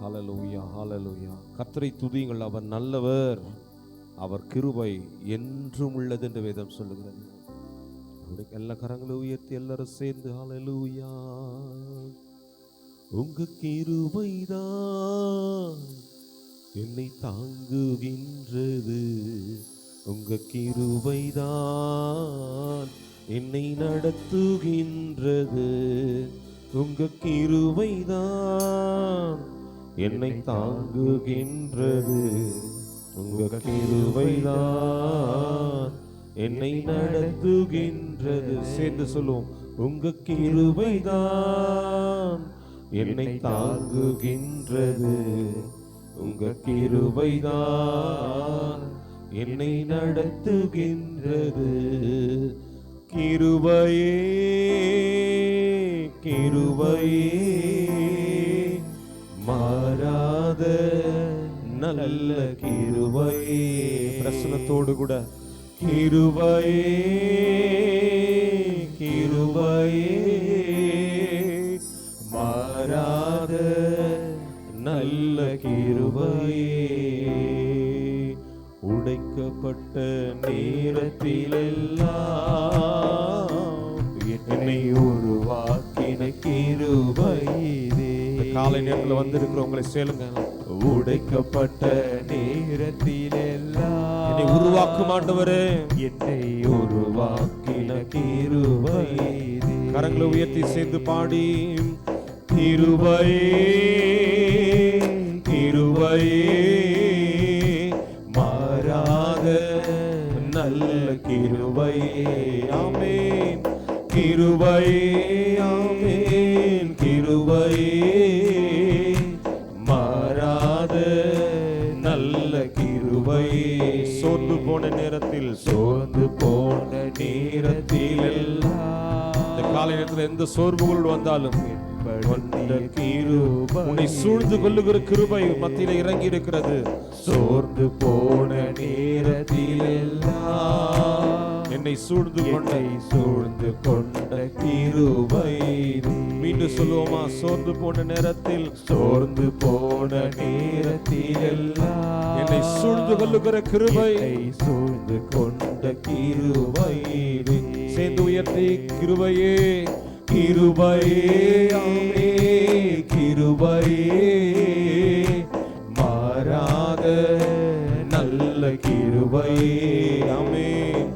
ஹல்லேலூயா, ஹல்லேலூயா. கர்த்தரை துதியுங்கள், அவர் நல்லவர், அவர் கிருபை என்றும் உள்ளது என்று வேதம் சொல்லுகிறது. எல்லா கரங்களும் உயர்த்தி எல்லாரும் சேர்ந்து ஹல்லேலூயா. உங்க கிருபைதான் என்னை தாங்குகின்றது, உங்க கிருபைதான் என்னை நடத்துகின்றது, உங்க கிருபைதான் என்னை தாங்குகின்றது, உங்க கிருபைதான் என்னை நடத்துகின்றது. சேர்ந்து சொல்லுவோம், உங்க கிருபைதான் என்னை தாங்குகின்றது, உங்க கிருபைதான் என்னை நடத்துகின்றது. கிருபையே கிருபையே மாறாத நல்ல கிருபையே. பிரசனத்தோடு கூட கிருபையே கிருபையே மாறாத நல்ல கிருபையே. உடைக்கப்பட்ட நேரத்திலெல்லாம் என்னை உருவாக்கின கிருபையே. காலை நேரத்தில் வந்திருக்கிற உங்களை சேலுங்க. உடைக்கப்பட்ட நேரத்திலெல்லாம் என்னை உருவாக்கும் ஆண்டவரே, என்னை உருவாக்கின கிருபையே. கரங்களை உயர்த்தி சேர்ந்து பாடி கிருபையே கிருபையே மாறாத நல்ல கிருபையே. ஆமென். கிருபையே ஆமென். கிருபையே மாறாத நல்ல கிருபையே. சோர்ந்து போன நேரத்தில் சோர்ந்து போன நேரத்தில் இந்த காலை நேரத்தில் எந்த சோர்வுகளோடு வந்தாலும் உன்னை சூழ்ந்து கொள்ளுகிற கிருபை மத்தியில இறங்கி இருக்கிறது. சோர்ந்து போன நேரத்தில் என்னை சூழ்ந்து கொண்ட கிருபை. மீண்டும் சொல்லுவோமா? சோர்ந்து போன நேரத்தில் என்னை சூழ்ந்து கொள்ளுகிற கிருபை, சூழ்ந்து கொண்ட கிருபை. சேர்ந்து உயர்த்தி கிருபையே கிருபையே ஆமென். கிருபையே மாறாத நல்ல கிருபையே. ஆமென்.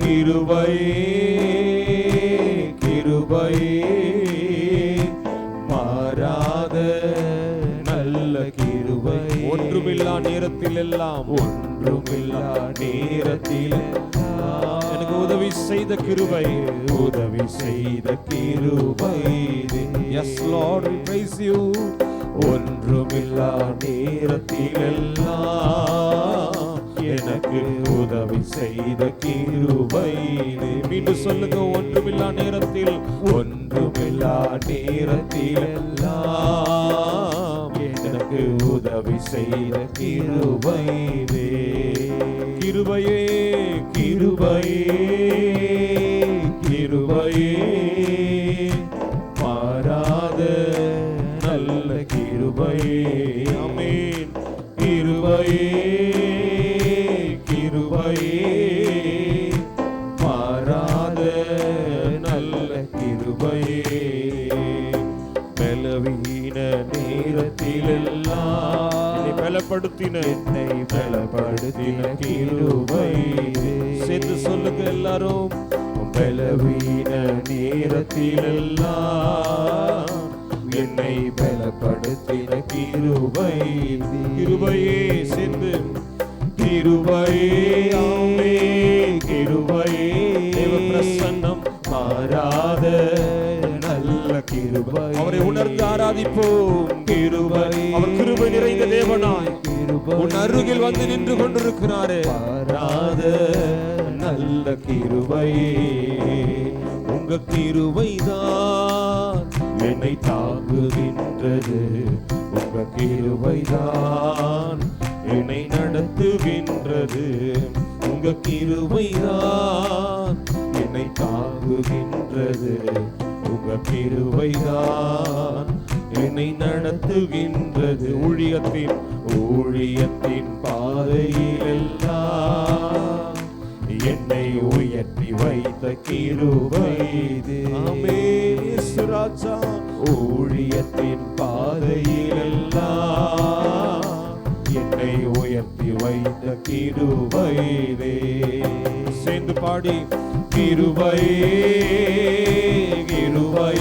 கிருபையே கிருபையே மாறாத நல்ல கிருபை. ஒன்றுமில்லா நேரத்தில் எல்லாம் எனக்கு உதவி செய்த கிருபை, உதவி செய்த கிருபை. Yes Lord, we praise you. ஒன்றுமில்லா நேரத்தில் எல்லாம் எனக்கு உதவி செய்த கிருபை. மீண்டும் சொல்லுங்க, ஒன்றுமில்லா நேரத்தில் எல்லாம் எனக்கு உதவி செய்த கிருபை. கிருபையே கிருபையே கிருபையே மாறாத நல்ல கிருபையே. ஆமென். கிருபையே கிருபையே மாறாத நல்ல கிருபையே. பலவீன நேரத்திலெல்லாம் என்னை பலப்படுத்தின கிருபை. சேர்ந்து சொல்லுங்க எல்லாரும், பலவீன நேரத்திலெல்லாம் என்னை பலப்படுத்தின கிருபை. கிருபையே சேர்ந்து கிருபையே ஆமென். கிருபையே தேவ பிரசன்னம் மாறாத நல்ல கிருபை. அவரை உணர்ந்து ஆராதிப்போம். கிருபை, அவர் கிருபை நிறைந்த தேவனாய் உன் அருகில் வந்து நின்று கொண்டிருக்கிறாரே. மாறாத நல்ல கிருபை. உங்க கிருபைதான் என்னை தாங்குகின்றது, உங்க கிருபைதான் என்னை நடத்துகின்றது, உங்க கிருபைதான் என்னை தாங்குகின்றது, உங்க கிருபைதான் என்னை நடத்துகின்றது. ஊழியத்தின் பாதையிலெல்லாம் என்னை உயர்த்தி வைத்த கிருபை இது. ஆமென் ராஜா. ஊழியத்தின் பாதையிலெல்லாம் என்னை உயர்த்தி வைத்த கிருபை இது. சேர்ந்து பாடி கிருபை கிருபை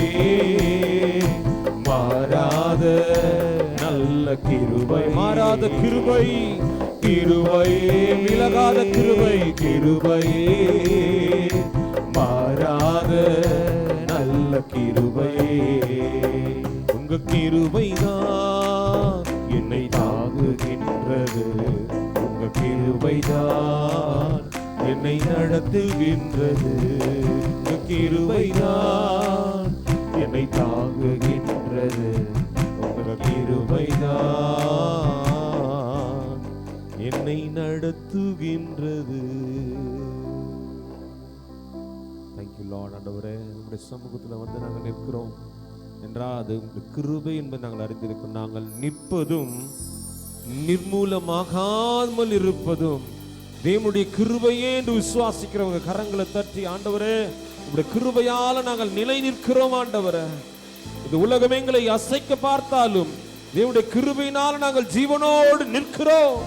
மாறாத நல்ல கிருபை. மாறாத கிருபை கிருபை விலகாத கிருபை. கிருபை மாறாத நல்ல கிருபை. உங்க கிருபைதான் என்னை தாங்குகின்றது. உங்க கிருபைதான் என்னை நடத்துகின்றது. உங்க கிருபைதான் என்னை தாங்குகின்றது. உங்க கிருபைதான் என்னை நடத்துகின்றது. Thank you Lord. ஆண்டவரே, உங்களுடைய சமூகத்தில் வந்து நாங்கள் நிற்கிறோம் என்றால் அது உங்களுடைய கிருபை என்பதை நாங்கள் அறிந்திருக்கிறோம். நாங்கள் நிற்பதும் நிர்மூலமாகாமல் இருப்பதும் தேவனுடைய கிருபையே என்று விசுவாசிக்கிறவங்க கரங்களை தட்டி, ஆண்டவரே உங்களுடைய கிருபையால நாங்கள் நிலை நிற்கிறோம். ஆண்டவரே, இது உலகம் எங்களை அசைக்க பார்த்தாலும் தேவனுடைய கிருபையினால் நாங்கள் ஜீவனோடு நிற்கிறோம்.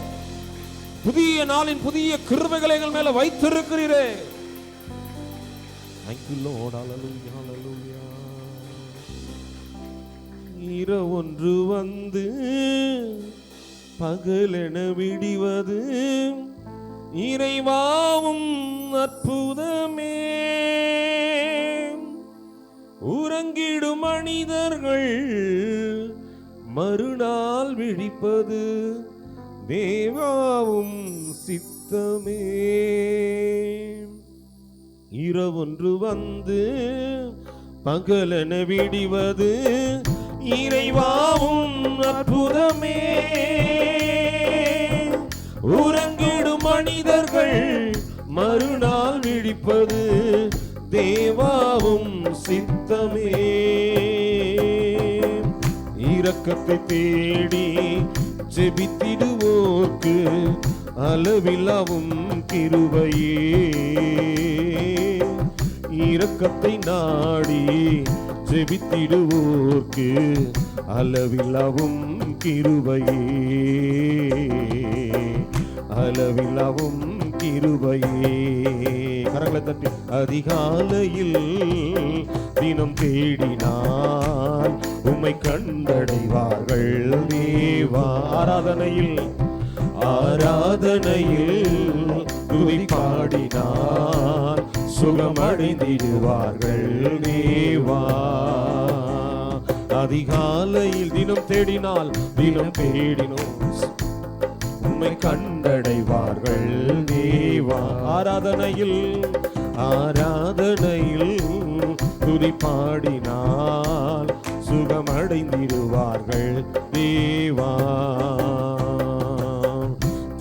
புதிய நாளின் புதிய கிருபைகளை எங்கள் மேல வைத்திருக்கிறீரே. Thank you Lord. Hallelujah, hallelujah. இரவொன்று வந்து பகலென விடிவது இறைவாவும் அற்புதமே. உறங்கிடும் மனிதர்கள் மறுநாள் விழிப்பது தேவாவும் சித்தமே. இரவொன்று வந்து பகலென விடிவது இறைவாவும் அற்புதமே. உறங்கிடும் மனிதர்கள் மறுநாள் விழிப்பது தேவாவும் சித்தமே. இரக்கத்தை தேடி ஜெபித்திடுவோர்க்கு அளவில்லாவும் கிருபையே. இரக்கத்தை நாடி ஜெபித்திடுவோர்க்கு அளவில்லாவும் கிருபையே. அளவில்லாவும் கிருபையே. கரங்களை தட்டி அதிகாலையில் தினம் தேடினால் உம்மை கண்டடைவார்கள் தேவா. ஆராதனையில் துதி பாடினால் சுகமடைந்திடுவார்கள் தேவா. அதிகாலையில் தினம் தேடினால் உம்மை கண்டடைவார்கள் தேவா. ஆராதனையில் துதி பாடினால் சுகமடைந்திடுவார்கள் தேவா.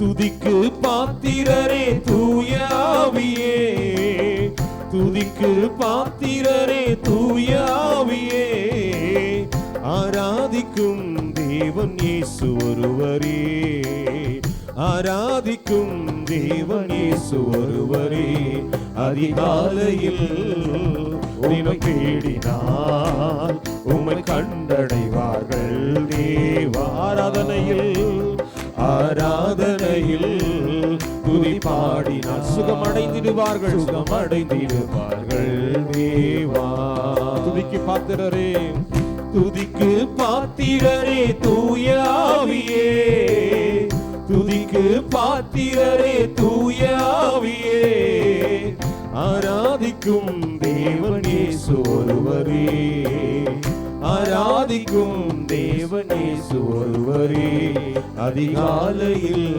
துதிக்கு பாத்திரரே தூய ஆவியே. துதிக்கு பாத்திரரே தூய ஆவியே. ஆராதிக்கும் தேவன் இயேசு ஒருவரே. ஆராதிக்கும் தேவன் இயேசு ஒருவரே. அதிகாலையில் தினம் தேடினால் உம்மை கண்டடைவார்கள் தேவா. ஆராதனையில் துதி பாடினால் சுகமடைந்திடுவார்கள் தேவா. துதிக்கு பாத்திரரே தூய ஆவியே. துதிக்கு பாத்திரரே தூய ஆவியே. ஆராதிக்கும் தேவன் இயேசு ஒருவரே. ஆராதிக்கும் தேவன் இயேசு ஒருவரே. அதிகாலையில்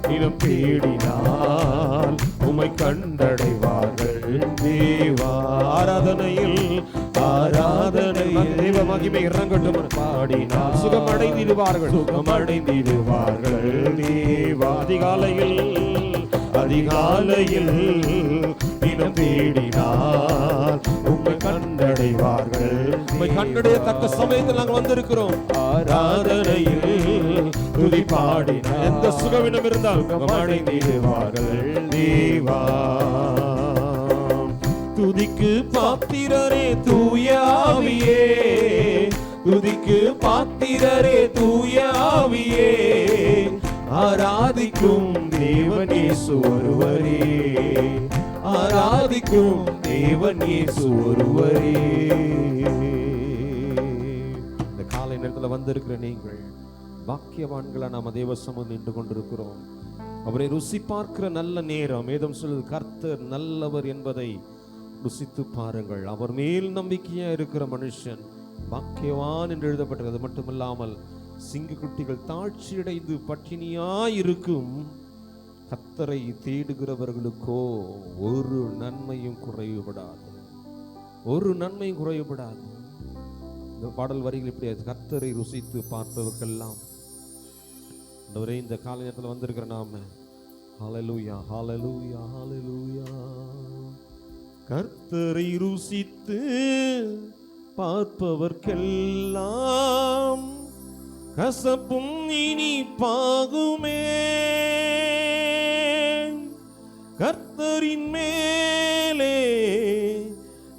தினம் தேடினால் உம்மை கண்டடைவார்கள் தேவா. ஆராதனையில் தேவ மகிமை இறங்கட்டும் பாடினால் சுகமடைந்திடுவார்கள் தேவா. அதிகாலையில் தினம் தேடினால் உம்மை கண்டடைவார்கள். உம்மை கண்டடையத்தக்க சமயத்தில் நாங்கள் வந்திருக்கிறோம். ஆராதனையில் துதி பாடினார் எந்த சுகவீனம் இருந்தால் அடைந்திடுவார்கள் தேவா. துதிக்கு பாத்திரரே தூய ஆவியே, துதிக்கு பாத்திரரே தூய ஆவியே, ஆராதிக்கும் தேவன் இயேசு ஒருவரே, ஆராதிக்கும் தேவன் இயேசு ஒருவரே. இந்த காலை நேரத்தில் வந்திருக்கிற நீங்கள் பாக்கியவான்களா நாம தேவ சமூகம் நின்று கொண்டிருக்கிறோம். அவரை ருசி பார்க்கிற நல்ல நேரம். வேதம் சொல்லுது கர்த்தர் நல்லவர் என்பதை ருசித்து பாருங்கள். அவர் மேல் நம்பிக்கையா இருக்கிற மனுஷன் பாக்கியவான் என்று எழுதப்பட்டது. மட்டுமில்லாமல் சிங்கக்குட்டிகள் தாழ்ச்சியடைந்து பட்டினியாயிருக்கும், கர்த்தரை தேடுகிறவர்களுக்கோ ஒரு நன்மையும் குறைவுபடாது, ஒரு நன்மையும் குறைவுபடாது. இந்த பாடல் வரிகள் இப்படி, கர்த்தரை ருசித்து பார்ப்பவர்களெல்லாம் இந்த காலை நேரத்தில் வந்திருக்கிற நாம ஹல்லேலூயா ஹல்லேலூயா ஹல்லேலூயா. கர்த்தரை ருசித்து பார்ப்பவர்க்கெல்லாம் கசப்பும் இனிப்பாகுமே, கர்த்தரின் மேலே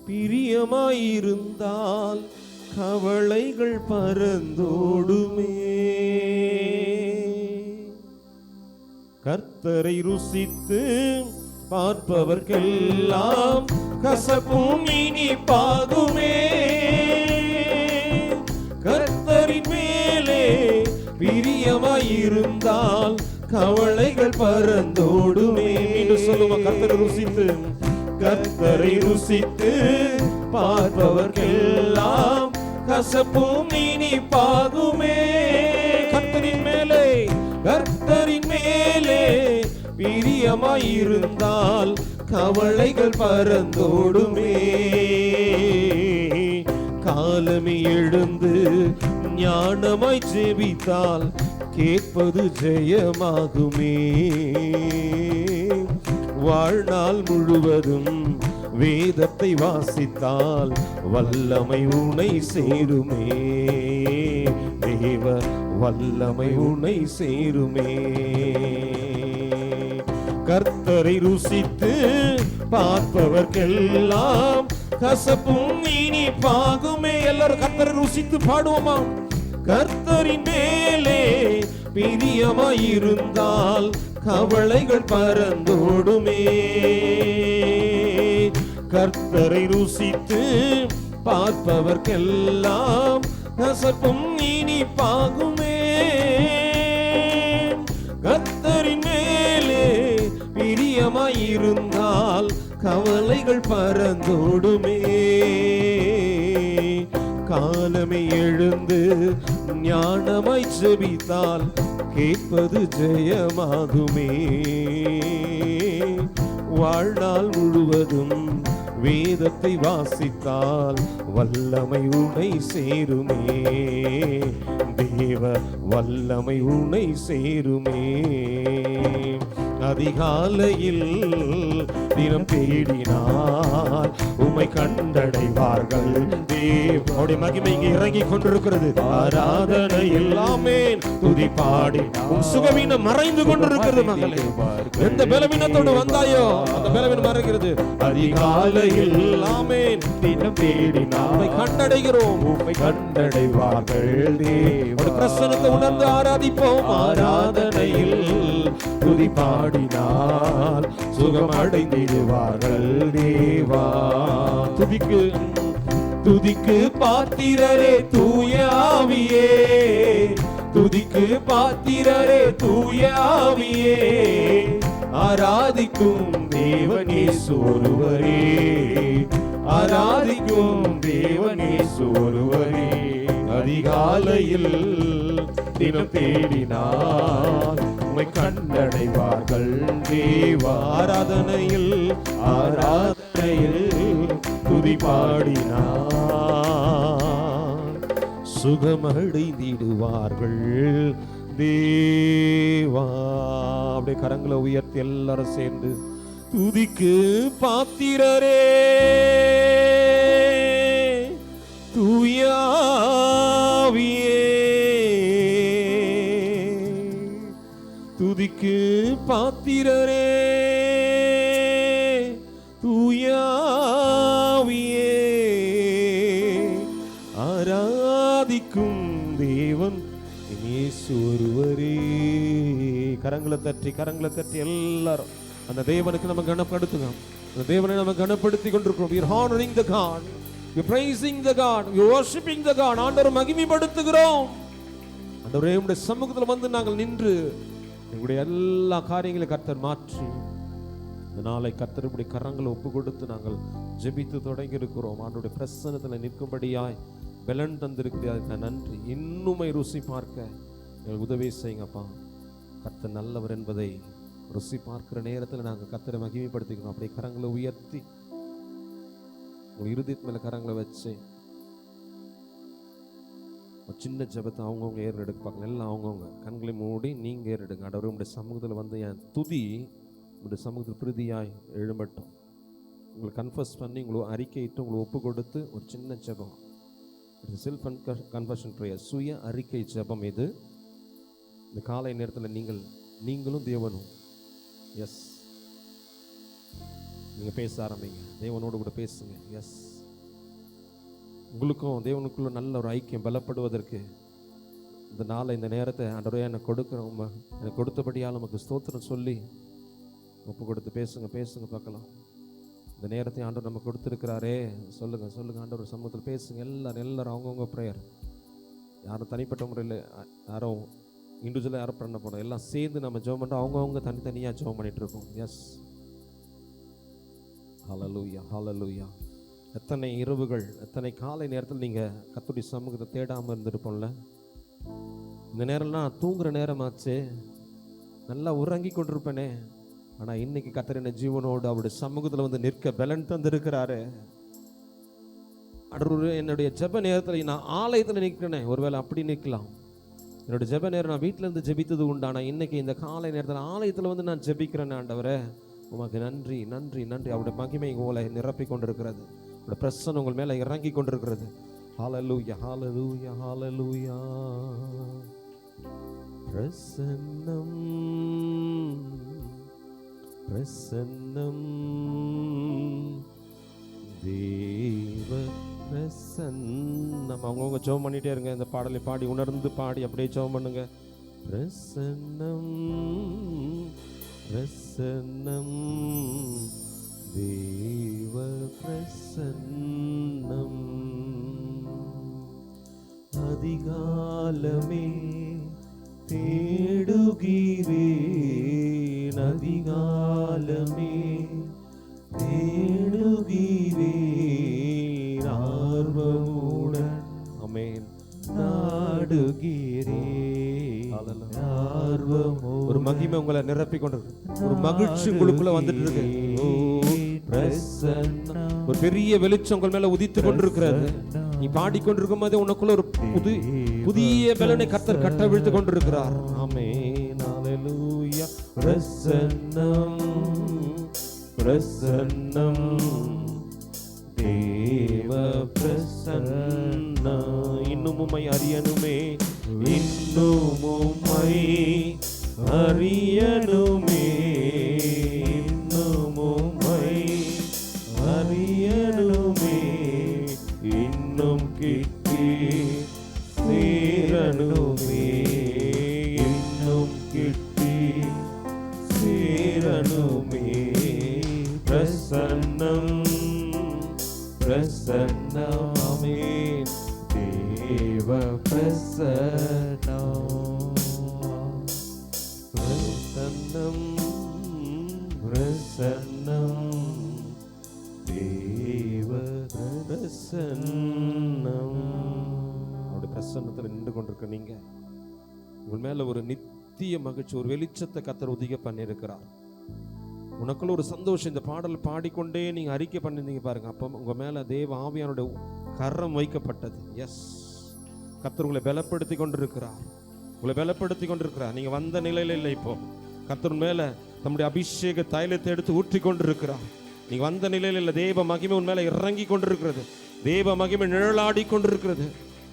பிரியமாயிருந்தால் கவலைகள் பறந்தோடுமே. கர்த்தரை ருசித்து பார்ப்பவர்க்கெல்லாம் கசப்பும் இனிப்பாகுமே, கர்த்தரின் மேலே பிரியமாயிருந்தால் கவலைகள் பறந்தோடுமே. என்று சொல்லுமா, கர்த்தரை ருசித்து, கர்த்தரை ருசித்து பார்ப்பவர்க்கெல்லாம் கசப்பும் இனிப்பாகுமே, கர்த்தரின் மேலே, கர்த்தரின் மேலே பிரியமாயிருந்தால் கவலைகள் பறந்தோடுமே. காலமே எழுந்து ஞானமாய் ஜெபித்தால் கேட்பது ஜெயமாகுமே, வாழ்நாள் முழுவதும் வேதத்தை வாசித்தால் வல்லமை உனை சேருமே, தேவ வல்லமை உனை சேருமே. கர்த்தரை ருசித்து பார்ப்பவர்க்கெல்லாம் கசப்பும் இனிப்பாகுமே. எல்லாரும் கர்த்தரை ருசித்து பாடுவோமா? கர்த்தரின் மேலே பிரியமாயிருந்தால் கவலைகள் பறந்தோடுமே, கர்த்தரை ருசித்து பார்ப்பவர்க்கெல்லாம் கசப்பும் இனிப்பாகுமே, கர்த்தரின் மேலே பிரியமாயிருந்தால் கவலைகள் பறந்தோடுமே. காலமே எழுந்து ஞானமாய் ஜெபித்தால் கேட்பது ஜெயமாகுமே, வாழ்நாள் முழுவதும் வேதத்தை வாசித்தால் வல்லமை உனை சேருமே, தேவ வல்லமை உனை சேருமே. அதிகாலையில் தினம் தேடினால் உம்மை கண்டடைவார்கள். தேவனுடைய மகிமை இங்கே இறங்கி கொண்டிருக்கிறது. ஆராதனையில் ஆமென் துதி பாடி உன் சுகவீனம் மறைந்து கொண்டிருக்கிறது. மகளே, எந்த பலவீனத்தோடு வந்தாயோ அந்த பலவீனம் மறைகிறது. அதிகாலையில் ஆமென் தினம் தேடினால் உம்மை கண்டடைகிறோம், உம்மை கண்டடைவார்கள். தேவனுடைய பிரசன்னத்தை உணர்ந்து ஆராதிப்போம். ஆராதனையில் துதி பாடினால் சுகம் அடைந்திடுவார்கள். தேவா, துதிக்கு துதிக்கு பாத்திரரே தூய ஆவியே, துதிக்கு பாத்திரரே தூய ஆவியே, ஆராதிக்கும் தேவன் இயேசு ஒருவரே, ஆராதிக்கும் தேவன் இயேசு ஒருவரே. அதிகாலையில் தினம் தேடினால் உம்மை கண்டடைவார்கள். தேவா, ஆராதனையில் ஆராதனையில் துதி பாடினார் சுகமடைந்திடுவார்கள். தேவா, அப்படியே கரங்களை உயர்த்தி எல்லாரும் சேர்ந்து துதிக்கு பாத்திரரே தூயாவியே துதிக்கு பாத்திரரே தூயாவியே ஆராதிக்கும் தேவன் இயேசு ஒருவரே. கரங்களை தட்டி எல்லாரும் அந்த தேவனுக்கு நம்ம கனப்படுத்துங்க. அந்த தேவனை நம்ம கனப்படுத்தி கொண்டிருக்கிறோம். We are honoring the God, we are praising the God, we are worshiping the God. ஆண்டவரை மகிமைப்படுத்துகிறோம். ஆண்டவரே உம்முடைய சமூகத்தில் வந்து நாங்கள் நின்று எங்களுடைய எல்லா காரியங்களை கர்த்தர் மாற்றி இந்த நாளை கர்த்தருடைய கரங்களை ஒப்பு கொடுத்து நாங்கள் ஜெபித்து தொடங்கி இருக்கிறோம். ஆண்டவருடைய பிரசன்னத்தில் நிற்கும்படியாய் பலன் தந்திருக்கிறதுக்கு நன்றி. இன்னுமை ருசி பார்க்க எங்களுக்கு உதவி செய்யுங்கப்பா. கர்த்தர் நல்லவர் என்பதை ருசி பார்க்கிற நேரத்தில் நாங்கள் கர்த்தரை மகிமைப்படுத்திக்கணும். அப்படியே கரங்களை உயர்த்தி உங்கள் இருதயத்து மேலே கரங்களை வச்சு ஒரு சின்ன ஜெபத்தை அவங்கவுங்க ஏறெடுக்க பார்க்கலாம். எல்லாம் அவங்கவுங்க கண்களை மூடி நீங்கள் ஏறெடுங்க. ஆண்டவரே உங்களுடைய சமூகத்தில் வந்து என் துதி உங்களுடைய சமூகத்தில் பிரதியாய் எழும்பட்டும். உங்களை கன்ஃபஸ் பண்ணி உங்களை அறிக்கையிட்டு உங்களை ஒப்பு கொடுத்து ஒரு சின்ன ஜெபம், செல்ஃப் கன்ஃபஷன் ப்ரேயர், சுய அறிக்கை ஜெபம். இது இந்த காலை நேரத்தில் நீங்களும் தேவனும் எஸ் நீங்கள் பேச ஆரம்பிங்க. தேவனோடு கூட பேசுங்க. எஸ் உங்களுக்கும் தேவனுக்குள்ள நல்ல ஒரு ஐக்கியம் பலப்படுவதற்கு இந்த நாளை இந்த நேரத்தை ஆண்டவரே எனக்கு கொடுக்குறோம், எனக்கு கொடுத்தபடியால் நமக்கு ஸ்தோத்திரம் சொல்லி ஒப்பு கொடுத்து பேசுங்க பார்க்கலாம். இந்த நேரத்தை ஆண்டவர் நம்ம கொடுத்துருக்கிறாரே. சொல்லுங்க ஆண்டவர் சமூகத்தில் பேசுங்க. எல்லாரும் அவங்கவுங்க ப்ரேயர். யாரும் தனிப்பட்ட முறையில் யாரும் இண்டிவிஜுவலாக யாரும் பண்ண போகிறோம், எல்லாம் சேர்ந்து நம்ம ஜெபம் பண்ணுறோம். அவங்கவுங்க தனித்தனியாக ஜெபம் பண்ணிட்டு இருக்கோம். எஸ் ஹல்லேலூயா ஹல்லேலூயா. எத்தனை இரவுகள், எத்தனை காலை நேரத்தில் நீங்கள் கர்த்தருடைய சமூகத்தை தேடாமல் இருந்திருப்போம்ல. இந்த நேரம்லாம் தூங்குற நேரமாச்சு, நல்லா உறங்கி கொண்டிருப்பேனே. ஆனால் இன்னைக்கு கர்த்தர் என்ன ஜீவனோடு அவருடைய சமூகத்தில் வந்து நிற்க பலன் தந்திருக்கிறாரு. என்னுடைய ஜெப நேரத்தில் நான் ஆலயத்தில் நிற்கிறேனே, ஒருவேளை அப்படி நிற்கலாம். என்னோடய ஜெப நேரம் நான் வீட்டில் இருந்து ஜெபித்தது உண்டு. ஆனால் இன்னைக்கு இந்த காலை நேரத்தில் ஆலயத்தில் வந்து நான் ஜெபிக்கிறேன். ஆண்டவரே உமக்கு நன்றி நன்றி நன்றி. அவருடைய மகிமை உங்களை நிரப்பி கொண்டிருக்கிறது. அவருடைய பிரசன்னம் உங்கள் மேலே இறங்கி கொண்டிருக்கிறது. ஹல்லேலூயா ஹல்லேலூயா ஹல்லேலூயா. பிரசன்னம் பிரசன்னம் தேவ பிரசன்னம். அவங்கவுங்க ஜெபம் பண்ணிட்டே இருங்க. இந்த பாடலை பாடி உணர்ந்து பாடி அப்படியே ஜெபம் பண்ணுங்க. பிரசன்னம் பிரசன்னம் தேவ பிரசன்னம். அதிகாலமே தேடுகிறேன், அதிகாலமே தேடுகிறேன், ஆர்வமுடன் ஆமென் நாடுகிறேன். ஒரு மகிமை உங்களை நிரப்பி கொண்டிருக்கு. ஒரு மகிழ்ச்சி உங்களுக்குள்ள வந்துட்டு இருக்கு. ஒரு பெரிய வெளிச்சம் உங்கள் மேல உதித்து கொண்டிருக்கிறது. நீ பாடிக்கொண்டிருக்கும் போது உனக்குள்ள ஒரு புதிய பலனை கர்த்தர் கட்டவிழ்த்து கொண்டிருக்கிறார். ஆமென் ஹல்லேலூயா. பிரசன்னம் பிரசன்னம் தேவ பிரசன்னம். இன்னும் உம்மை அறியணுமே, இன்னும் உம்மை அறியணுமே, இன்னும் உம்மை அறியணுமே, இன்னும் கிட்டி சேரணுமே, இன்னும் கிட்டி சேரணுமே. பிரசன்னம் பிரசன்னம் ஆமென் தேவ பிரசன்னம். பிரசன்னம் பிரசன்னம் தேவ பிரசன்னம். அவருடைய பிரசன்னத்தில் நின்று கொண்டிருக்க நீங்க உங்கள் மேல ஒரு நித்திய மகிழ்ச்சி, ஒரு வெளிச்சத்தை கர்த்தர் உதிக்க பண்ணியிருக்கிறார். உனக்குள்ள ஒரு சந்தோஷம். இந்த பாடல் பாடிக்கொண்டே நீங்க அறிக்கை பண்ணிருந்தீங்க பாருங்க. அப்போ உங்க மேல தேவ ஆவியானுடைய கரம் வைக்கப்பட்டது. எஸ் கர்த்தர் உங்களை பலப்படுத்தி கொண்டிருக்கிறார், உங்களை பலப்படுத்தி கொண்டிருக்கிறார். நீங்க வந்த நிலையில இல்லை. இப்போ கர்த்தர் மேல தம்முடைய அபிஷேக தைலத்தை எடுத்து ஊற்றி கொண்டிருக்கிறார். நீங்க வந்த நிலையில இல்லை. தேவ மகிமை உன் மேல இறங்கி கொண்டிருக்கிறது. தேவ மகிமை நிழலாடி கொண்டிருக்கிறது.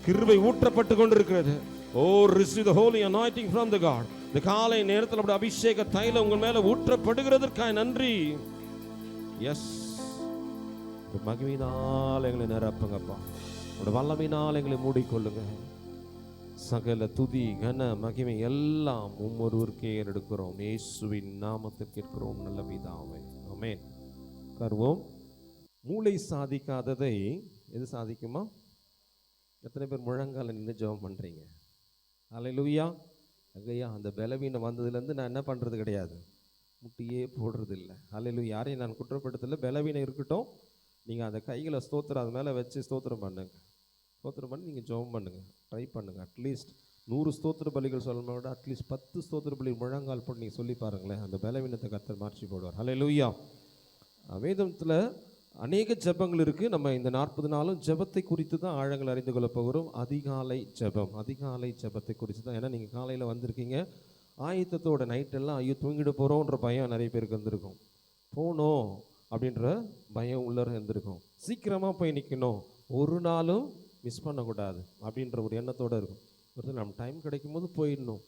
கிருபை ஊற்றப்பட்டு கொண்டிருக்கிறது. ஓ, receive the holy anointing from the God. இந்த காலை நேரத்தில் அப்படி அபிஷேக தைலம் உங்கள் மேல ஊற்றப்படுகிறதற்காக நன்றி. எஸ், மகிமையினால் எங்களை நிரப்புங்கப்பா. உங்களோட வல்லமையினால் எங்களை மூடிக்கொள்ளுங்க. சகல துதி கன மகிமை எல்லாம் ஒவ்வொருவருக்கே எடுக்கிறோம். இயேசுவின் நாமத்தில் கேட்கிறோம் நல்ல பிதாவே, ஆமென். கர்வம் மூளை சாதிக்காததை எது சாதிக்குமா? எத்தனை பேர் முழங்கால நின்று ஜெபம் பண்றீங்க? அல்லேலூயா. ஐயா, அந்த பலவீனம் வந்ததுலேருந்து நான் என்ன பண்ணுறது கிடையாது, முட்டியே போடுறது இல்லை. அல்லேலூயா. யாரையும் நான் குற்றப்படுத்தல. பலவீனம் இருக்கட்டும், நீங்கள் அந்த கைகளை ஸ்தோத்திரம் அது மேலே வச்சு ஸ்தோத்திரம் பண்ணுங்க. ஸ்தோத்திரம் பண்ணி நீங்கள் ஜெபம் பண்ணுங்கள், ட்ரை பண்ணுங்கள். அட்லீஸ்ட் 100 ஸ்தோத்திர பலிகள் சொல்லணும் விட அட்லீஸ்ட் 10 ஸ்தோத்திர பலி முழங்கால் போட்டு நீங்கள் சொல்லி பாருங்களேன். அந்த பலவீனத்தை கர்த்தர் மாற்றி போடுவார். அல்லேலூயா. வேதத்தில் அநேக ஜெபங்கள் இருக்குது. நம்ம இந்த 40 நாளும் ஜெபத்தை குறித்து தான் ஆழங்கள் அறிந்து கொள்ள போகிறோம். அதிகாலை ஜெபம், அதிகாலை ஜெபத்தை குறித்து தான். ஏன்னா நீங்கள் காலையில் வந்திருக்கீங்க, ஆயத்தத்தோட நைட்டெல்லாம் ஐயோ தூங்கிட போகிறோன்ற பயம் நிறைய பேருக்கு வந்திருக்கும். போகணும் அப்படின்ற பயம் உள்ளர இருந்திருக்கும். சீக்கிரமாக போய் நிற்கணும், ஒரு நாளும் மிஸ் பண்ணக்கூடாது அப்படின்ற ஒரு எண்ணத்தோடு இருக்கும். ஒருத்தர் நம்ம டைம் கிடைக்கும் போது போயிடணும்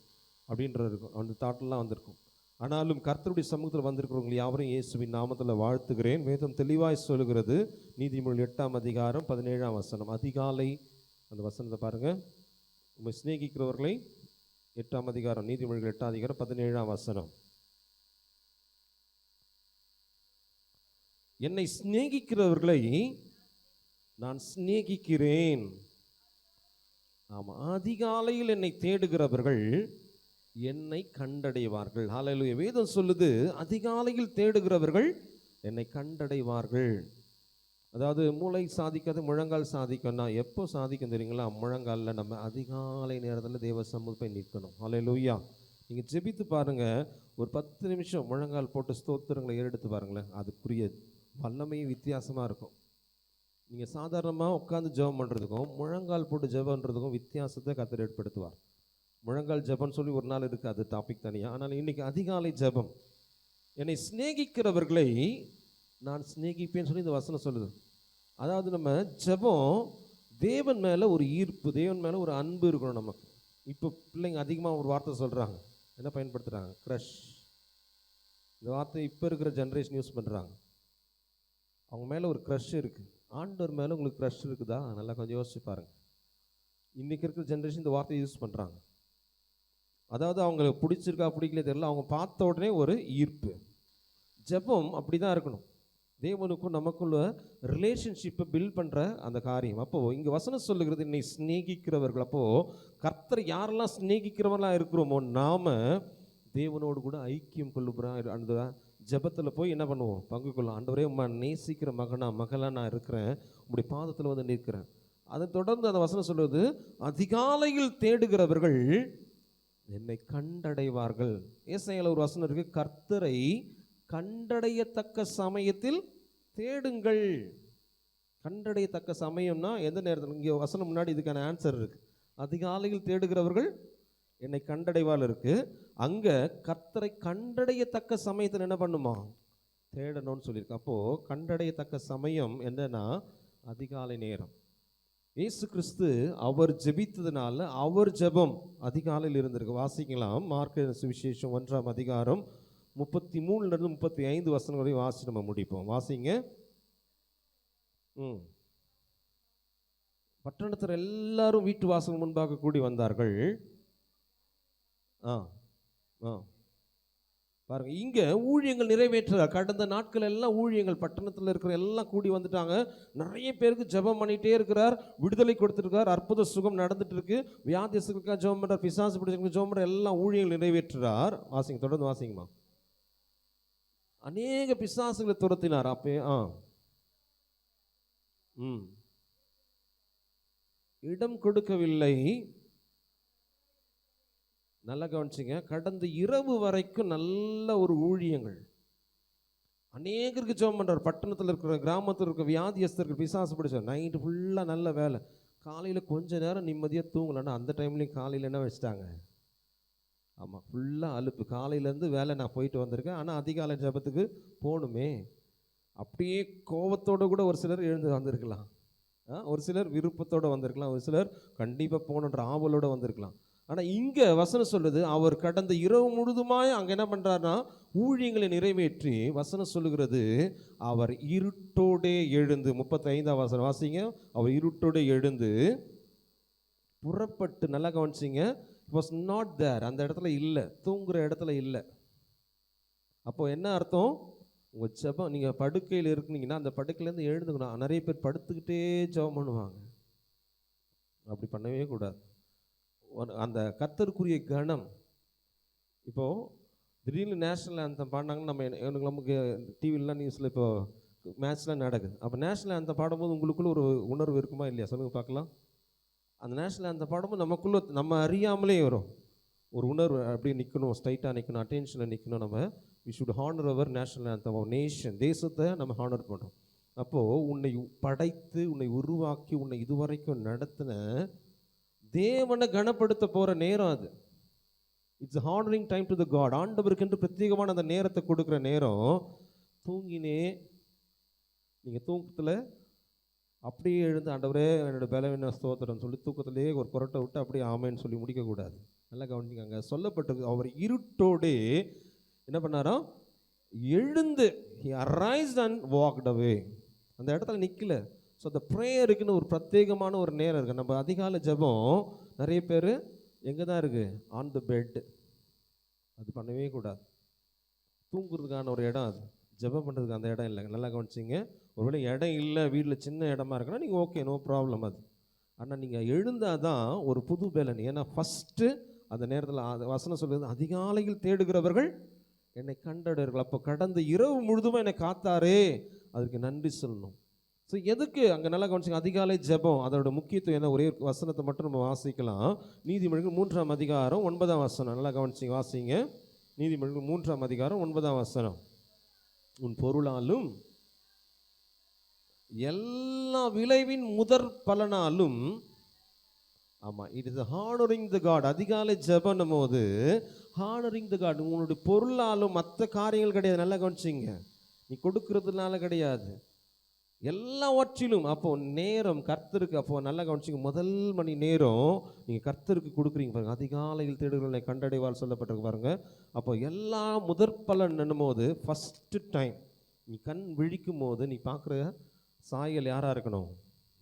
அப்படின்ற இருக்கும், அந்த தாட்டெல்லாம் வந்திருக்கும். ஆனாலும் கர்த்தருடைய சமூகத்தில் வந்திருக்கிறவங்க யாவரும் இயேசுவின் நாமத்தில் வாழ்த்துகிறேன். வேதம் தெளிவாய் சொல்லுகிறது. நீதிமொழிகள் 8ஆம் அதிகாரம் 17ஆம் வசனம். அதிகாலை, அந்த வசனத்தை பாருங்கள். உண்மை சிநேகிக்கிறவர்களை 8ஆம் அதிகாரம், நீதிமொழிகள் 8ஆம் அதிகாரம் 17ஆம் வசனம். என்னை சிநேகிக்கிறவர்களை நான் சிநேகிக்கிறேன். ஆமாம், அதிகாலையில் என்னை தேடுகிறவர்கள் என்னை கண்டடைவார்கள். ஹல்லேலூயா. வேதம் சொல்லுது, அதிகாலையில் தேடுகிறவர்கள் என்னை கண்டடைவார்கள். அதாவது மூளை சாதிக்காது முழங்கால் சாதிக்கணும்னா எப்போ சாதிக்கும் தெரியுங்களா? முழங்காலில் நம்ம அதிகாலை நேரத்தில் தேவ சமூகத்தை நிற்கணும். ஹல்லேலூயா. நீங்கள் ஜெபித்து பாருங்கள், ஒரு 10 நிமிஷம் முழங்கால் போட்டு ஸ்தோத்திரங்களை எடுத்து பாருங்களேன், அதுக்குரிய வல்லமையும் வித்தியாசமாக இருக்கும். நீங்கள் சாதாரணமாக உட்காந்து ஜெபம் பண்ணுறதுக்கும் முழங்கால் போட்டு ஜெபம்ன்றதுக்கும் வித்தியாசத்தை கர்த்தர் ஏற்படுத்துவார். முழங்கால் ஜெபம்னு சொல்லி ஒரு நாள் இருக்குது, அது டாபிக் தனியாக. ஆனால் இன்றைக்கி அதிகாலை ஜெபம். என்னை சிநேகிக்கிறவர்களை நான் சிநேகிப்பேன்னு சொல்லி இந்த வசனம் சொல்லுது. அதாவது நம்ம ஜெபம் தேவன் மேலே ஒரு ஈர்ப்பு, தேவன் மேலே ஒரு அன்பு இருக்கணும் நமக்கு. இப்போ பிள்ளைங்க அதிகமாக ஒரு வார்த்தை சொல்கிறாங்க, என்ன பயன்படுத்துகிறாங்க? க்ரஷ். இந்த வார்த்தை இப்போ இருக்கிற ஜென்ரேஷன் யூஸ் பண்ணுறாங்க. அவங்க மேலே ஒரு க்ரஷ் இருக்குது. ஆண்டவர் மேலே உங்களுக்கு க்ரஷ் இருக்குதா? நல்லா கொஞ்சம் யோசிச்சு பாருங்கள். இன்றைக்கி இருக்கிற ஜென்ரேஷன் இந்த வார்த்தையை யூஸ் பண்ணுறாங்க. அதாவது அவங்களுக்கு பிடிச்சிருக்கா பிடிக்கல தெரியல, அவங்க பார்த்த உடனே ஒரு ஈர்ப்பு. ஜெபம் அப்படி தான் இருக்கணும். தேவனுக்கும் நமக்குள்ள ரிலேஷன்ஷிப்பை பில்ட் பண்ணுற அந்த காரியம். அப்போது இங்கே வசனம் சொல்லுகிறது, என்னை சிநேகிக்கிறவர்கள். அப்போது கர்த்தர் யாரெல்லாம் சிநேகிக்கிறவர்களாக இருக்கிறோமோ நாம் தேவனோடு கூட ஐக்கியம் கொள்ளுகிறோம். அந்த ஜெபத்தில் போய் என்ன பண்ணுவோம்? பங்கு கொள்ளும். ஆண்டவரே, உம்மை நேசிக்கிற மகளாக நான் இருக்கிறேன், உங்களுடைய பாதத்தில் வந்து நிற்கிறேன். அதை தொடர்ந்து அந்த வசனம் சொல்வது, அதிகாலையில் தேடுகிறவர்கள் என்னை கண்டடைவார்கள். ஏசாயால ஒரு வசனம் இருக்கு, கர்த்தரை கண்டடையத்தக்க சமயத்தில் தேடுங்கள். கண்டடையத்தக்க சமயம்னா எந்த நேரத்தில்? இங்கே வசனம் முன்னாடி இதுக்கான ஆன்சர் இருக்கு. அதிகாலையில் தேடுகிறவர்கள் என்னை கண்டடைவாள் இருக்கு. அங்கே கர்த்தரை கண்டடையத்தக்க சமயத்தில் என்ன பண்ணுமா? தேடணும்னு சொல்லியிருக்கு. அப்போது கண்டடையத்தக்க சமயம் என்னன்னா அதிகாலை நேரம். இயேசு கிறிஸ்து அவர் ஜெபித்ததுனால அவர் ஜெபம் அதிகாலையில் இருந்திருக்கு. வாசிக்கலாம், மார்க்கு சுவிசேஷம் 1ஆம் அதிகாரம் 33 35 வசனங்களையும் வாசி நம்ம முடிப்போம். வாசிங்க. பட்டணத்தில் எல்லாரும் வீட்டு வாசல் முன்பாக கூடி வந்தார்கள். பாருங்க, இங்க ஊழியங்கள் நிறைவேற்ற கடந்த நாட்கள் எல்லாம் ஊழியங்கள் பட்டணத்தில் இருக்கிற எல்லாம் கூடி வந்துட்டாங்க. நிறைய பேருக்கு ஜெபம் பண்ணிட்டே இருக்கிறார், விடுதலை கொடுத்துருக்கார், அற்புத சுகம் நடந்துட்டு இருக்கு. வியாதியஸ்தர்களுக்காக ஜெபம் பண்றார், பிசாசு பிடிச்சவங்களுக்கு ஜெபம் பண்ற, எல்லாம் ஊழியங்கள் நிறைவேற்றுறார். வாசிங்க, தொடர்ந்து வாசிங்கம்மா. அநேக பிசாசுகளை துரத்தினார். அப்பே இடம் கொடுக்கவில்லை. நல்லா கவனிச்சிங்க, கடந்த இரவு வரைக்கும் நல்ல ஒரு ஊழியங்கள், அநேகருக்கு ஜெபம் பண்ணுறார். பட்டணத்தில் இருக்கிற, கிராமத்தில் இருக்கிற வியாதியஸ்தர்கள், பிசாசு பிடிச்சார், நைட்டு ஃபுல்லாக நல்ல வேலை. காலையில் கொஞ்ச நேரம் நிம்மதியாக தூங்கலன்னா அந்த டைம்லேயும் காலையில் என்ன வச்சுட்டாங்க? ஆமாம், ஃபுல்லாக அலுப்பு. காலையிலேருந்து வேலை நான் போயிட்டு வந்திருக்கேன், ஆனால் அதிகாலை ஜெபத்துக்கு போகணுமே. அப்படியே கோபத்தோடு கூட ஒரு சிலர் எழுந்து வந்திருக்கலாம். ஒரு சிலர் விருப்பத்தோடு வந்திருக்கலாம், ஒரு சிலர் கண்டிப்பாக போகணுன்ற ஆவலோடு வந்திருக்கலாம். ஆனால் இங்கே வசனம் சொல்லுது, அவர் கடந்த இரவு முழுதுமாய் அங்கே என்ன பண்ணுறாருன்னா ஊழியங்களை நிறைவேற்றி, வசனம் சொல்லுகிறது அவர் இருட்டோடே எழுந்து, 35ஆம் வசனம் வாசிங்க, அவர் இருட்டோடே எழுந்து புறப்பட்டு, நல்லா கவனிச்சிங்க, வாஸ் நாட் தேர், அந்த இடத்துல இல்லை, தூங்குற இடத்துல இல்லை. அப்போ என்ன அர்த்தம்? உங்கள் ஜெபம், நீங்கள் படுக்கையில் இருக்குனீங்கன்னா அந்த படுக்கையிலேருந்து எழுந்துக்கணும். நிறைய பேர் படுத்துக்கிட்டே ஜெபம் பண்ணுவாங்க. அப்படி பண்ணவே கூடாது. அந்த கர்த்தருக்குரிய கணம். இப்போது திடீர்னு நேஷ்னல் ஆந்தம் பாடினாங்கன்னு நமக்கு டிவிலாம் நியூஸில் இப்போது மேட்ச்லாம் நடக்குது. அப்போ நேஷ்னல் ஆந்தம் பாடும்போது உங்களுக்குள்ள ஒரு உணர்வு இருக்குமா இல்லையா? சொல்லுங்கள் பார்க்கலாம். அந்த நேஷ்னல் ஆந்தம் பாடும்போது நமக்குள்ளே நம்ம அறியாமலே வரும் ஒரு உணர்வு. அப்படியே நிற்கணும், ஸ்ட்ரைட்டாக நிற்கணும், அட்டென்ஷனில் நிற்கணும். நம்ம we should honour our national anthem, our nation, தேசத்தை நம்ம ஹானர் பண்ணுறோம். அப்போது உன்னை படைத்து, உன்னை உருவாக்கி, உன்னை இதுவரைக்கும் நடத்தின தேவனை கனப்படுத்த போகிற நேரம் அது. It's honouring time to the God. ஆண்டவருக்கு என்று பிரத்யேகமான அந்த நேரத்தை கொடுக்குற நேரம். தூங்கினே, நீங்கள் தூக்கத்தில் அப்படியே எழுந்து ஆண்டவரே என்னோட பலவீன ஸ்தோத்திரம் சொல்லி தூக்கத்திலே ஒரு புரட்டை விட்டு அப்படியே ஆமேன்னு சொல்லி முடிக்கக்கூடாது. நல்லா கவனிக்காங்க, சொல்லப்பட்டிருக்கு அவர் இருட்டோடே என்ன பண்ணாரோ எழுந்து, he arised and walked away. அந்த இடத்துல நிற்கல. ஸோ அந்த ப்ரேயருக்குன்னு ஒரு பிரத்யேகமான ஒரு நேரம் இருக்குது. நம்ம அதிகாலை ஜெபம் நிறைய பேர் எங்கே தான் இருக்குது? On the bed. அது பண்ணவே கூடாது. தூங்குறதுக்கான ஒரு இடம் அது, ஜெபம் பண்ணுறதுக்கு அந்த இடம் இல்லைங்க. நல்லா கவனிச்சிங்க. ஒருவேளை இடம் இல்லை, வீட்டில் சின்ன இடமா இருக்குன்னா நீங்கள் ஓகே, நோ ப்ராப்ளம் அது. ஆனால் நீங்கள் எழுந்தால் தான் ஒரு புது பலன். ஏன்னா ஃபஸ்ட்டு அந்த நேரத்தில் வசனம் சொல்கிறது, அதிகாலையில் தேடுகிறவர்கள் என்னை கண்டடைவர்கள். அப்போ கடந்த இரவு முழுதுமாக என்னை காத்தாரே, அதுக்கு நன்றி சொல்லணும். ஸோ எதுக்கு அங்கே நல்லா கவனிச்சிங்க, அதிகாலை ஜெபம் அதோட முக்கியத்துவம் என்ன? ஒரே வசனத்தை மட்டும் நம்ம வாசிக்கலாம். நீதிமொழிகள் 3ஆம் அதிகாரம் 9ஆம் வசனம். நல்லா கவனிச்சிங்க, வாசிங்க. நீதிமொழிகள் 3ஆம் அதிகாரம் 9ஆம் வசனம். உன் பொருளாலும் எல்லா விளைவின் முதற் பலனாலும், ஆமாம், it is honouring the God. அதிகாலை ஜெபம் போது ஹானரிங் த காட். உன்னுடைய பொருளாலும் மற்ற காரியங்கள் கிடையாது. நல்லா கவனிச்சிங்க, நீ கொடுக்கறதுனால கிடையாது, எல்லாவற்றிலும். அப்போ நேரம் கர்த்தருக்கு. அப்போ நல்லா கவனிச்சிங்க, முதல் மணி நேரம் நீங்கள் கர்த்தருக்கு கொடுக்குறீங்க பாருங்க. அதிகாலையில் தேடுகிறவர்களை கண்டடைவால் சொல்லப்பட்டிருக்கு பாருங்க. அப்போ எல்லா முதற் பலன் என்னும்போது ஃபஸ்ட்டு டைம் நீ கண் விழிக்கும் போது நீ பார்க்குற சாயல் யாராக இருக்கணும்?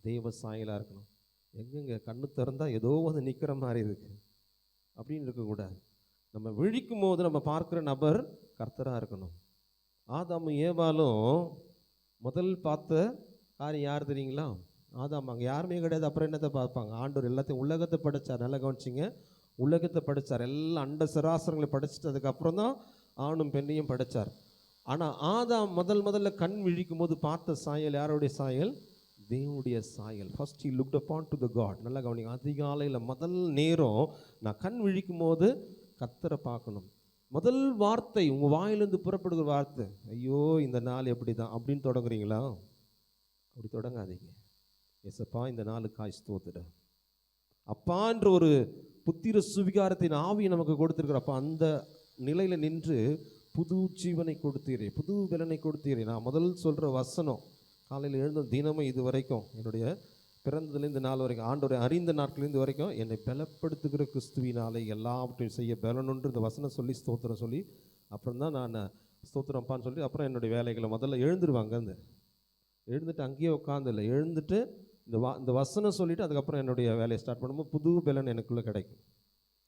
தெய்வ சாயலாக இருக்கணும். எங்கெங்க கண்ணு திறந்தால் ஏதோ வந்து நிற்கிற மாதிரி இருக்குது அப்படின்னு இருக்கக்கூடாது. நம்ம விழிக்கும் போது நம்ம பார்க்குற நபர் கர்த்தராக இருக்கணும். ஆதாமும் ஏவாலும் முதல் பார்த்த காரியம் யார் தெரியுங்களா? ஆதாம். அங்கே யாருமே கிடையாது. அப்புறம் என்னத்தை பார்ப்பாங்க? ஆண்டவர் எல்லாத்தையும் உலகத்தை படைச்சார். நல்லா கவனிச்சிங்க, உலகத்தை படைச்சார். எல்லாம் அண்ட சராசரங்களை படைச்சிட்டு அதுக்கப்புறம் தான் ஆணும் பெண்ணையும் படைச்சார். ஆனால் ஆதாம் முதல்ல கண் விழிக்கும் போது பார்த்த சாயல் யாருடைய சாயல்? தேவனுடைய சாயல். First he looked upon to the God. நல்லா கவனிங்க, அதிகாலையில் முதல் நேரம் நான் கண் விழிக்கும் போது கர்த்தரை பார்க்கணும். முதல் வார்த்தை உங்கள் வாயிலிருந்து புறப்படுகிற வார்த்தை, ஐயோ இந்த நாள் எப்படி தான் அப்படின்னு தொடங்குறீங்களா? அப்படி தொடங்காதீங்க. எசப்பா இந்த நாளுக்காய் ஸ்தோத்திரம் அப்பான்ற ஒரு புத்திர சுவிகாரத்தின் ஆவியை நமக்கு கொடுத்துருக்குறப்ப அந்த நிலையில் நின்று புது ஜீவனை கொடுத்தீரே, புது பலனை கொடுத்தீரே. நான் முதல் சொல்கிற வசனம், காலையில் எழுந்த தினமும் இது வரைக்கும், என்னுடைய பிறந்ததுலேருந்து நாள் வரைக்கும், ஆண்டோரை அறிந்த நாட்களிலிருந்து வரைக்கும், என்னை பலப்படுத்துகிற கிறிஸ்துவினாலே எல்லாவற்றையும் செய்ய பலனொன்று இந்த வசனம் சொல்லி ஸ்தோத்திரம் சொல்லி அப்புறம் தான் நான் ஸ்தோத்திரம்ப்பான்னு சொல்லி அப்புறம் என்னுடைய வேலைகளை முதல்ல எழுந்துருவாங்க. அந்த எழுந்துட்டு அங்கேயே உட்காந்துல எழுந்துட்டு இந்த வசனம் சொல்லிவிட்டு அதுக்கப்புறம் என்னுடைய வேலையை ஸ்டார்ட் பண்ணும்போது புது பலன் எனக்குள்ளே கிடைக்கும்.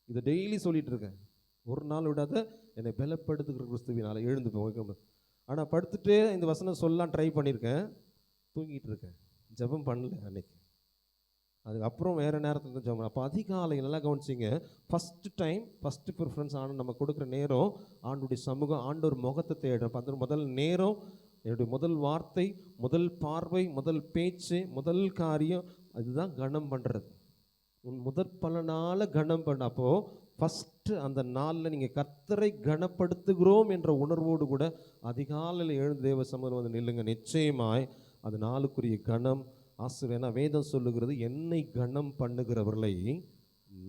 இதை டெய்லி சொல்லிகிட்டு இருக்கேன், ஒரு நாள் விடாத என்னை பலப்படுத்துகிற கிறிஸ்துவினால எழுந்து போய். ஆனால் படுத்துகிட்டே இந்த வசனம் சொல்லலாம் ட்ரை பண்ணியிருக்கேன், தூங்கிட்டு இருக்கேன், ஜெபம் பண்ணல அன்னைக்கு. அதுக்கப்புறம் வேறு நேரத்தில் தான் ஜெபம். அப்போ அதிகாலை நல்லா கவனிச்சிங்க, ஃபஸ்ட்டு டைம் ஃபஸ்ட்டு ப்ரிஃபரன்ஸ் ஆண்டு நம்ம கொடுக்குற நேரம் ஆண்டுடைய சமூகம், ஆண்டோர் முகத்தை தேடுறோம். அந்த முதல் நேரம், என்னுடைய முதல் வார்த்தை, முதல் பார்வை, முதல் பேச்சு, முதல் காரியம், அதுதான் கனம் பண்ணுறது. உன் முதற் பலனால் கனம் பண்ண. அப்போது ஃபஸ்ட்டு அந்த நாளில் நீங்கள் கர்த்தரை கனப்படுத்துகிறோம் என்ற உணர்வோடு கூட அதிகாலையில் எழுந்து தேவ சமூகம் வந்து நில்லுங்க. நிச்சயமாய் அது நாளுக்குரிய கனம் ஆசிரியனா வேதம் சொல்லுகிறது, என்னை கனம் பண்ணுகிறவர்களை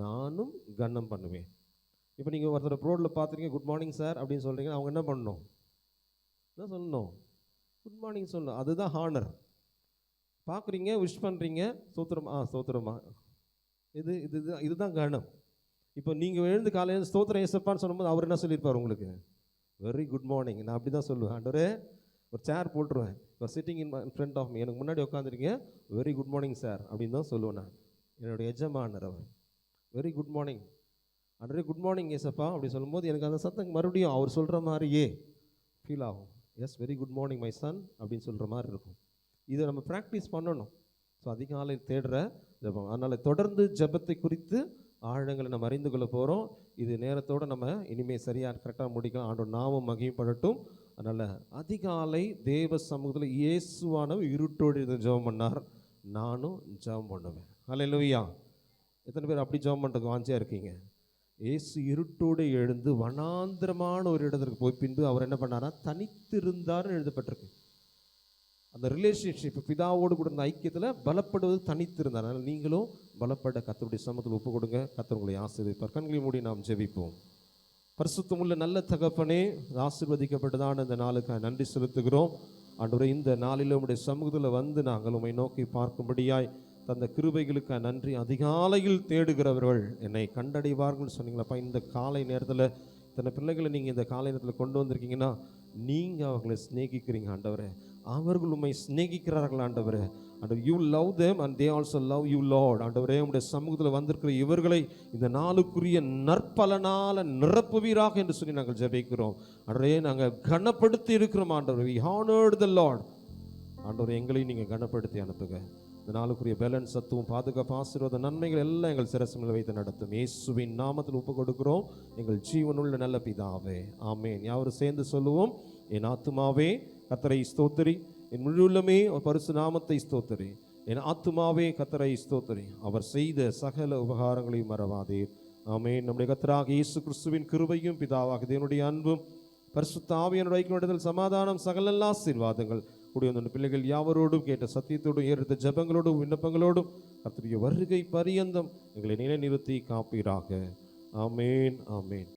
நானும் கனம் பண்ணுவேன். இப்போ நீங்கள் ஒருத்தர் ரோட்டில் பார்த்துருக்கீங்க, குட் மார்னிங் சார் அப்படின்னு சொல்கிறீங்கன்னா அவங்க என்ன பண்ணணும்? என்ன சொல்லணும்? குட் மார்னிங் சொல்லணும். அதுதான் ஹானர். பார்க்குறீங்க, விஷ் பண்ணுறீங்க, ஸ்தோத்திரமா ஸ்தோத்திரமா, இதுதான் கனம். இப்போ நீங்கள் எழுந்து காலையில் ஸ்தோத்திரம் ஏசப்பான்னு சொல்லும்போது அவர் என்ன சொல்லியிருப்பார் உங்களுக்கு? Very good morning. நான் அப்படி தான் சொல்லுவேன். ஆண்டவரே, ஒரு சேர் போட்டுருவேன், இப்போ sitting in front of me, எனக்கு முன்னாடி உட்காந்துருக்கீங்க, வெரி குட் மார்னிங் சார் அப்படின்னு தான் சொல்லுவேன் நான். என்னுடைய எஜமானர் அவர். வெரி குட் மார்னிங் ஆண்டவரே, குட் மார்னிங் ஏசப்பா அப்படி சொல்லும்போது எனக்கு அந்த சத்தம் மறுபடியும் அவர் சொல்கிற மாதிரியே ஃபீல் ஆகும். Yes, very good morning my son அப்படின்னு சொல்கிற மாதிரி இருக்கும். இதை நம்ம ப்ராக்டிஸ் பண்ணணும். ஸோ அதிகாலை தேடுற ஜெபம். அதனால் தொடர்ந்து ஜெபத்தை குறித்து ஆழங்களை நம்ம அறிந்து கொள்ள போகிறோம். இது நேரத்தோடு நம்ம இனிமேல் சரியாக கரெக்டாக முடிக்கலாம். ஆண்டவர் நாமம் மகிமைப்படட்டும். அதனால் அதிகாலை தேவ சமூகத்தில் இயேசுவானவர் இருட்டோடு இருந்து ஜெபம் பண்ணார், நானும் ஜெபம் பண்ணுவேன். அல்லேலூயா. எத்தனை பேர் அப்படி ஜெபம் பண்ணுறதுக்கு வாஞ்சியாக இருக்கீங்க? இயேசு இருட்டோடு எழுந்து வனாந்திரமான ஒரு இடத்திற்கு போய் பின்பு அவர் என்ன பண்ணாரா? தனித்திருந்தார்னு எழுதப்பட்டிருக்கு. அந்த ரிலேஷன்ஷிப் பிதாவோடு கூட இந்த ஐக்கியத்தில் பலப்படுவது தனித்திருந்தார். அதனால் நீங்களும் பலப்பட கர்த்தருடைய சமூகத்தில் ஒப்பு கொடுங்க. கர்த்தர் உங்களை ஆசீர்வதிப்பார். கண்களை மூடி நாம் ஜெபிப்போம். பரிசுத்தமுள்ள நல்ல தகப்பனே, ஆசீர்வதிக்கப்பட்டதான இந்த நாளுக்காக நன்றி செலுத்துகிறோம். ஆண்டவரே, இந்த நாளில் உம்முடைய சமூகத்தில் வந்து நாங்கள் உம்மை நோக்கி பார்க்கும்படியாய் தந்த கிருபைகளுக்காக நன்றி. அதிகாலையில் தேடுகிறவர்கள் என்னை கண்டடைவார்கள் சொன்னீங்களப்பா. இந்த காலை நேரத்தில் இத்தனை பிள்ளைகளை நீங்கள் இந்த காலை நேரத்தில் கொண்டு வந்திருக்கீங்கன்னா நீங்கள் அவர்களை சிநேகிக்கிறீங்க ஆண்டவரே. அவர்கள் உண்மை சிநேகிக்கிறார்கள் ஆண்டவரே. ஆண்டவர், you love them and they also love you Lord. ஆண்டவரே, உங்களுடைய சமூகத்தில் வந்திருக்கிற இவர்களை இந்த நாளுக்குரிய நற்பலனால நிரப்புவீராக என்று சொல்லி நாங்கள் ஜெபிக்கிறோம். ஆண்டவரே, நாங்கள் கனப்படுத்தி இருக்கிறோம் ஆண்டவர். we honored the Lord. ஆண்டவர், எங்களையும் நீங்கள் கனப்படுத்தி அனுப்புங்க. இந்த நாளுக்குரிய பேலன்ஸ், சத்துவம், பாதுகாப்பு, ஆசீர்வாத நன்மைகள் எல்லாம் எங்கள் சிரசில் வைத்து நடத்தும். இயேசுவின் நாமத்தில் ஒப்பு கொடுக்கிறோம் எங்கள் ஜீவனுள்ள நல்ல பிதாவே, ஆமேன். யாவரும் சேர்ந்து சொல்லுவோம். என் ஆத்துமாவே கர்த்தரை ஸ்தோத்திரி, என் முழுவதுமே பரிசு நாமத்தை ஸ்தோத்திரி. என் ஆத்துமாவே கர்த்தரை ஸ்தோத்திரி, அவர் செய்த சகல உபகாரங்களையும் மறவாதீர். ஆமேன். நம்முடைய கர்த்தராகிய இயேசு கிறிஸ்துவின் கிருபையும் பிதாவாகிய தேவனுடைய அன்பும் பரிசுத்த ஆவியானவருடைய ஐக்கியத்தில் சமாதானம் சகல ஆசீர்வாதங்கள் கூடிய அந்த பிள்ளைகள் யாவரோடும் கேட்ட சத்தியத்தோடும் ஏறுத்த ஜெபங்களோடும் விண்ணப்பங்களோடும் கர்த்தருடைய வருகை பரியந்தம் எங்களை நிலைநிறுத்தி காப்பீராக. ஆமேன், ஆமேன்.